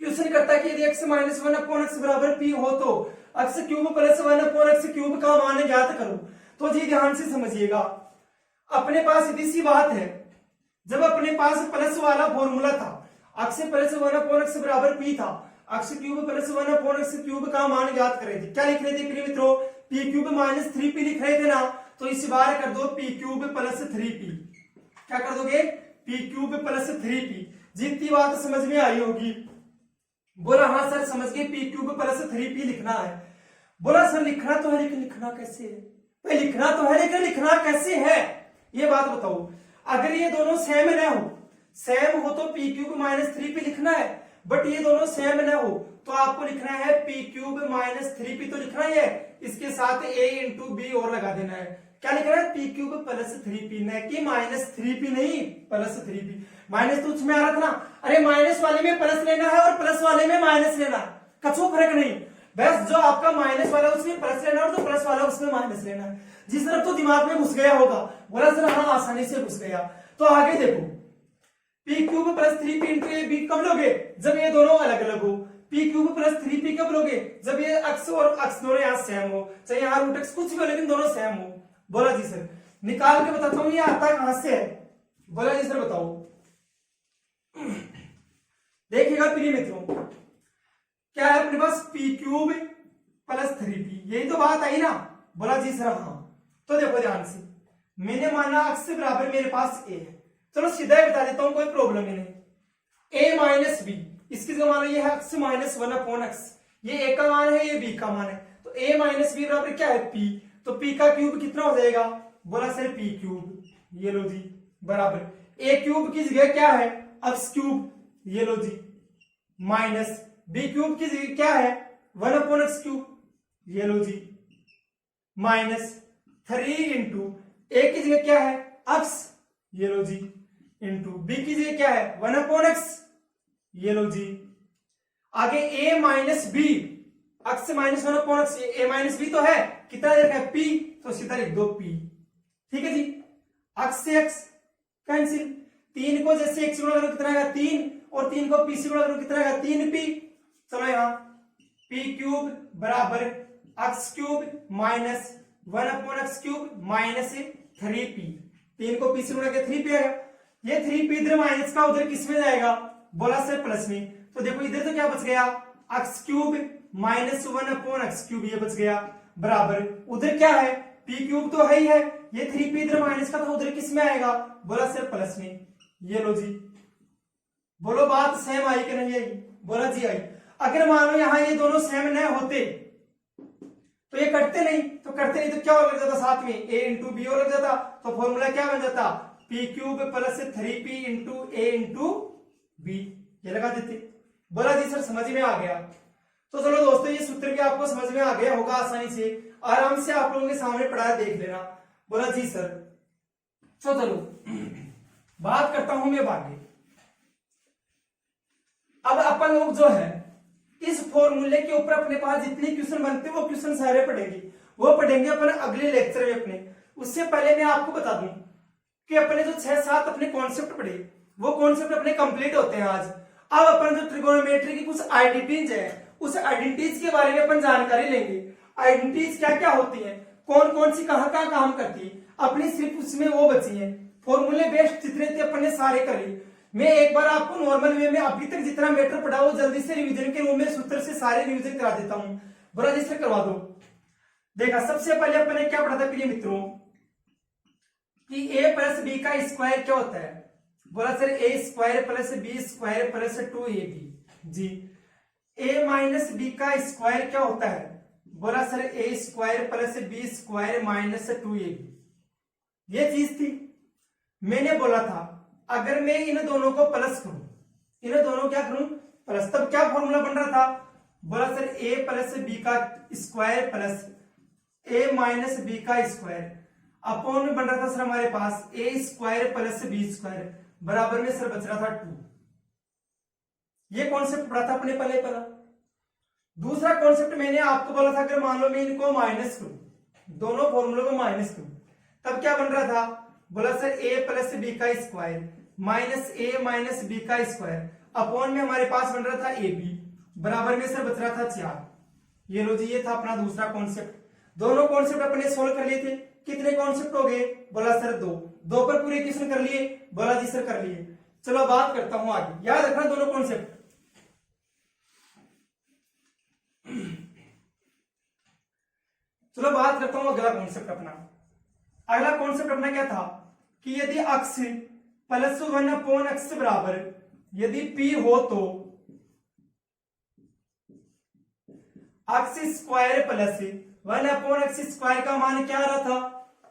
क्वेश्चन करता है कि यदि x माइनस 1 अपॉन x बराबर p हो तो x cube plus 1 upon x cube का मान ज्ञात करो। तो जी ध्यान से समझिएगा, अपने पास सीधी सी बात है, जब अपने पास प्लस वाला फॉर्मूला था, x प्लस 1 अपॉन x बराबर p था, x cube plus 1 upon x cube का मान ज्ञात कर रहे थे। क्या लिख रहे थे प्रिय मित्रों? p क्यूब माइनस 3p लिख रहे थे ना, तो इस बार कर दो p क्यूब प्लस 3p। क्या कर दोगे? p cube plus 3p। जितनी बात समझ में आई होगी। बोला हाँ सर समझ गए, p क्यूब प्लस 3p लिखना है। बोला सर लिखना तो है, लेकिन लिखना कैसे है? भाई लिखना तो है, लेकिन लिखना कैसे है ये बात बताओ। अगर ये दोनों सेम न हो, सेम हो तो p क्यूब माइनस 3p लिखना है, बट ये दोनों सेम न हो तो आपको लिखना है p क्यूब माइनस 3p तो लिखना ही है, इसके साथ a इंटू बी और लगा देना है। क्या लिखना है? p क्यूब प्लस 3p, न कि माइनस 3p, नहीं प्लस 3p। माइनस तो उसमें आ रहा था ना, अरे माइनस वाले में प्लस लेना है और प्लस वाले में माइनस लेना है, कछो फर्क नहीं। बस जो आपका माइनस वाला उसमें प्लस लेना है और जो प्लस वाला उसमें माइनस लेना है। जिस तरफ तो दिमाग में घुस गया होगा, बोला सर हाँ आसानी से घुस गया। तो आगे देखो, p cube plus 3p into a b कब लोगे? जब ये दोनों अलग अलग हो। p क्यूब प्लस 3p कब लोगे? जब ये अक्स और अक्स दोनों यहाँ सेम हो, चाहे यहाँ रूट एक्स कुछ भी हो, लेकिन दोनों सेम हो। बोला जी सर निकाल के बताता हूँ ये आता कहां से है। बोला जी सर बताओ। देखिएगा प्रिय मित्रों, क्या है अपने पास? p क्यूब प्लस 3p, यही तो बात आई ना। बोला जी सर हाँ। तो देखो ध्यान से, मैंने माना अक्स से बराबर मेरे पास a है, चलो सीधा ही बता देता हूं, कोई प्रॉब्लम ही नहीं। a माइनस बी, इसकी जगह मान लो ये है अक्स माइनस 1 अपॉन एक्स, ये a का मान है, ये b का मान है, तो a माइनस बी बराबर क्या है? p। तो p का क्यूब कितना हो जाएगा? बोला सर p क्यूब, ये लो जी, बराबर a क्यूब की जगह क्या है? एक्स क्यूब, ये लो जी, माइनस b क्यूब की जगह क्या है? 1 अपॉन एक्स क्यूब, ये लो जी, माइनस 3 इंटू a की जगह क्या है? एक्स, ये लो जी, इंटू b की जगह क्या है? 1 अपॉन एक्स, ये लो जी। आगे a minus b, x minus 1 upon x, a minus b तो है, कितना दे रखा है? p, तो सीधा लिख दो p। ठीक है जी, एक्स से एक्स कैंसिल, 3 को जैसे x गुणा करो कितना आएगा? 3, और 3 को p से गुणा करो कितना आएगा? 3p। चलो यहाँ p क्यूब बराबर x cube minus 1 upon x cube minus 3p, 3 को p से गुणा किया 3p आएगा। ये 3p इधर माइनस का उधर किस में जाएगा? बोला सर प्लस में। तो देखो इधर तो क्या बच गया? एक्स क्यूब -1/x³ ये बच गया, बराबर उधर क्या है p³ तो है ही है, ये 3p इधर माइनस का था, उधर किस में आएगा, बोला सर प्लस में। ये लो जी, बोलो बात सेम आई कि नहीं आई, बोला जी आई। अगर मान लो यहाँ ये दोनों सेम न होते तो ये करते नहीं, तो करते नहीं तो क्या और लग जाता साथ में a इंटू बी और लग जाता, तो फॉर्मूला क्या बन जाता p³ plus 3p into a into b, ये लगा देते। बोला जी सर समझ में आ गया। तो चलो दोस्तों ये सूत्र भी आपको समझ में आ गया होगा आसानी से, आराम से आप लोगों के सामने पढ़ाया देख लेना। बोला जी सर। तो चलो बात करता हूं मैं आगे। अब अपन लोग जो है इस फॉर्मूले के ऊपर अपने पास जितने क्वेश्चन बनते हैं वो क्वेश्चन सारे पढ़ेंगे, वो पढ़ेंगे अपन अगले लेक्चर में अपने। उससे पहले मैं आपको बता दूं कि अपने जो 6-7 अपने कॉन्सेप्ट पढ़े वो कॉन्सेप्ट अपने कंप्लीट होते हैं आज। अब अपन जो ट्रिगोनोमेट्री की कुछ आइडेंटिटीज है उस आइडेंटिटीज के बारे में अपन जानकारी लेंगे। आइडेंटिटीज क्या क्या होती हैं, कौन कौन सी कहां कहां काम करती है, अपनी सिर्फ उसमें वो बची है। फॉर्मूले बेस्ड जितने थे अपन ने सारे कर लिए। मैं एक बार आपको नॉर्मल वे में अभी तक जितना मैटर पढ़ा वो जल्दी से रिवीजन के रूप में सूत्र से सारे रिवीजन करा देता हूं, बड़ा जिससे करवा दो। देखा सबसे पहले अपन ने क्या पढ़ा था प्रिय मित्रों कि a प्लस बी का स्क्वायर क्या होता है, बोला sir a square plus b square plus 2ab जी। a माइनस बी का स्क्वायर क्या होता है, बोला sir a square plus b square minus 2ab। ये चीज थी, मैंने बोला था अगर मैं इन दोनों को प्लस करूं, इन दोनों क्या करूं प्लस, तब क्या फॉर्मूला बन रहा था, बोला सर a प्लस बी का square plus a minus b का स्क्वायर अपॉन में बन रहा था सर हमारे पास a square plus b square बराबर में सर बच रहा था 2। ये कॉन्सेप्ट पढ़ा था अपने पहले पढ़ा। दूसरा कॉन्सेप्ट मैंने आपको बोला था अगर मान लो मैं इनको माइनस करूं, दोनों फॉर्मूलों को माइनस करूं, तब क्या बन रहा था, बोला सर a प्लस बी का square minus a minus b का स्क्वायर अपॉन में हमारे पास बन रहा था ab बराबर में सर बच रहा था 4। ये लो जी, ये था अपना दूसरा कॉन्सेप्ट। दोनों कॉन्सेप्ट अपने सोल्व कर लिए थे। कितने कॉन्सेप्ट हो गए, बोला सर 2 पर पूरे क्वेश्चन कर लिए, बोला जी सर कर लिए। चलो बात करता हूं आगे, याद रखना दोनों कॉन्सेप्ट। चलो बात करता हूं अगला कॉन्सेप्ट अपना। अगला कॉन्सेप्ट अपना क्या था कि यदि अक्ष प्लस 1/x बराबर यदि p हो तो अक्ष स्क्वायर प्लस 1/x स्क्वायर का मान क्या आ रहा था,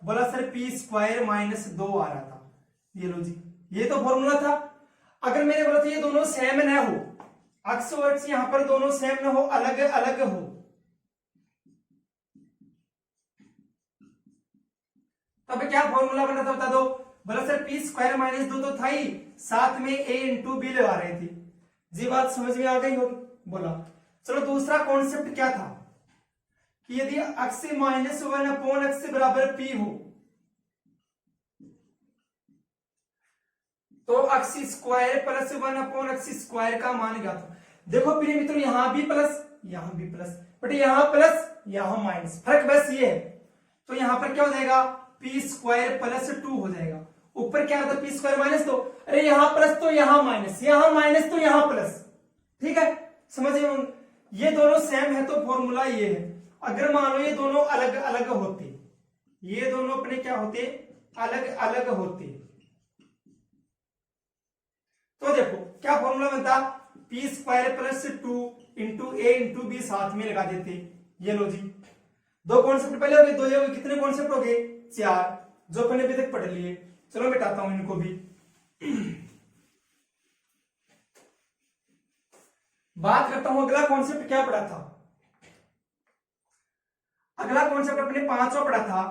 बोला सर p स्क्वायर माइनस 2 आ रहा था। ये लो जी, ये तो फॉर्मूला था। अगर मैंने बोला था ये दोनों सेम न हो, अक्ष और अक्ष यहां पर दोनों सेम न हो, अलग अलग हो, तब क्या फॉर्मूला बना था बता दो, बोला सर p स्क्वायर माइनस 2 तो था ही, साथ में a इंटू बी लगा रहे थे जी। बात समझ में आ गई होगी, बोला। चलो दूसरा कॉन्सेप्ट क्या था कि यदि अक्ष माइनस 1/x बराबर p हो तो अक्ष स्क्वायर प्लस 1/x स्क्वायर का मान क्या था। देखो प्रिय मित्रों यहां भी प्लस यहां भी प्लस, बट यहां प्लस यहां माइनस, फर्क बस ये है। तो यहां पर क्या हो जाएगा, p स्क्वायर प्लस 2 हो जाएगा। ऊपर क्या था p स्क्वायर माइनस 2, अरे यहां प्लस तो यहां माइनस, यहां माइनस तो यहां प्लस, ठीक है समझिए। ये दोनों सेम है तो फॉर्मूला ये है। अगर मान लो ये दोनों अलग अलग होते, ये दोनों अपने क्या होते अलग अलग होते, तो देखो क्या फॉर्मूला बनता, p square plus 2 into a into b साथ में लगा देते। ये लो जी, दो कॉन्सेप्ट पहले हो गए, दो ये हो गए, कितने कॉन्सेप्ट हो गए 4 जो अपने अभी तक पढ़ लिए। चलो मिटाता हूं इनको भी। बात करता हूं अगला कॉन्सेप्ट क्या पढ़ा था। अगला कॉन्सेप्ट अपने 5वां पढ़ा था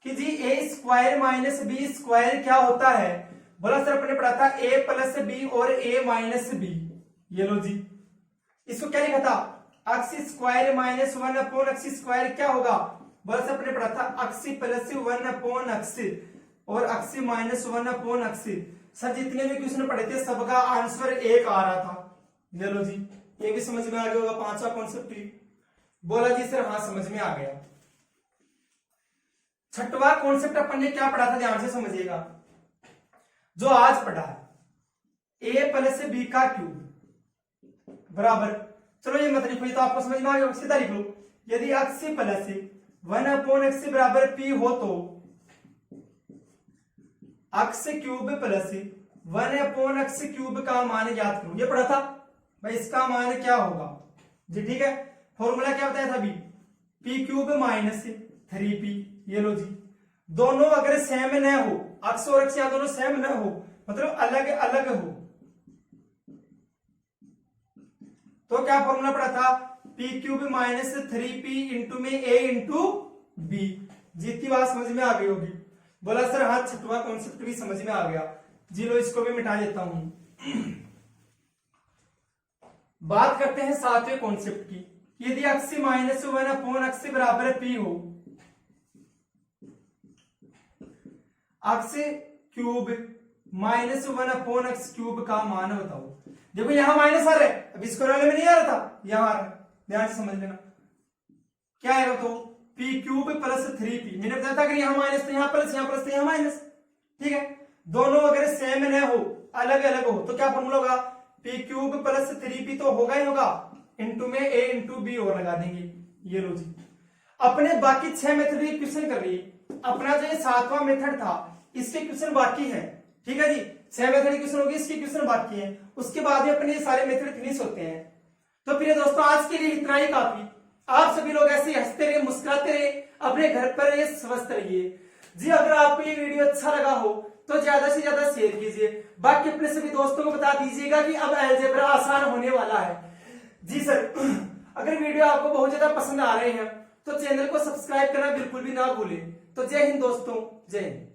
कि जी a square minus b square क्या होता है, बोला सर अपने पढ़ा था a प्लस बी और a माइनस बी। ये लो जी, इसको क्या लिखा था, अक्ष स्क्वायर माइनस 1/x स्क्वायर क्या होगा, बोला सर अपने पढ़ा था अक्ष प्लस 1/x और अक्ष माइनस 1/x। सर जितने भी क्वेश्चन पढ़े थे सबका आंसर 1 आ रहा था। ये लो जी, ये भी समझ में आ गया होगा 5वां कॉन्सेप्ट। बोला जी सर हाँ समझ में आ गया। 6वां कॉन्सेप्ट अपन ने क्या पढ़ा था, ध्यान से समझिएगा, जो आज पढ़ा है a प्लस बी का क्यूब बराबर चलो ये मत लिखो, ये तो आपको समझ में आ गया, सीधा लिख लो। यदि x प्लस 1/x बराबर p हो तो x³ प्लस 1/x³ का मान ज्ञात करो। ये पढ़ा था भाई, इसका मान क्या होगा जी, ठीक है। फॉर्मूला क्या बताया था अभी, p³ माइनस 3p। ये लो जी, दोनों अगर सेम न हो, x और x या दोनों सेम न हो, मतलब अलग अलग हो, तो क्या फॉर्मूला पड़ा था, p³ माइनस 3p इंटू में a इंटू b। जितनी बात समझ में आ गई होगी। बोला सर हाँ, छठवां कॉन्सेप्ट भी समझ में आ गया जी। लो इसको भी मिटा देता हूं। बात करते हैं सातवें कॉन्सेप्ट की। यदि x माइनस 1/x बराबर p हो, x³ माइनस 1/x³ का मान बताओ। देखो यहां माइनस आ रहा है, अभी स्क्वायर वाले में नहीं आ रहा था, यहां आ रहा है, ध्यान से समझ लेना। क्या आएगा तो p³ प्लस 3p। मैंने बताया था कि यहां माइनस तो यहां प्लस, यहां प्लस तो यहां माइनस, ठीक है। दोनों अगर सेम न हो, अलग अलग हो, तो क्या फॉर्मूला होगा, p³ प्लस 3p तो होगा ही होगा, इंटू में a इंटू b और लगा देंगे। ये लो जी, अपने बाकी 6 मेथड की क्वेश्चन कर रही है। अपना जो ये 7वां मेथड था, इसके क्वेश्चन बाकी है, ठीक है जी। 6 मेथड की क्वेश्चन होगी, इसके क्वेश्चन बाकी हैं, उसके बाद ही अपने सारे मेथड फिनिश होते हैं। तो प्रिय दोस्तों, आज के लिए इतना ही काफी। आप सभी लोग ऐसे हंसते रहे, मुस्कुराते रहे, अपने घर पर रहिए, स्वस्थ रहिए जी। अगर आपको ये वीडियो अच्छा लगा हो तो ज्यादा से ज्यादा शेयर कीजिए। बाकी अपने सभी दोस्तों को बता दीजिएगा कि अब अलजेब्रा आसान होने वाला है जी सर। अगर वीडियो आपको बहुत ज्यादा पसंद आ रहे हैं तो चैनल को सब्सक्राइब करना बिल्कुल भी ना भूलें। तो जय हिंद दोस्तों, जय हिंद।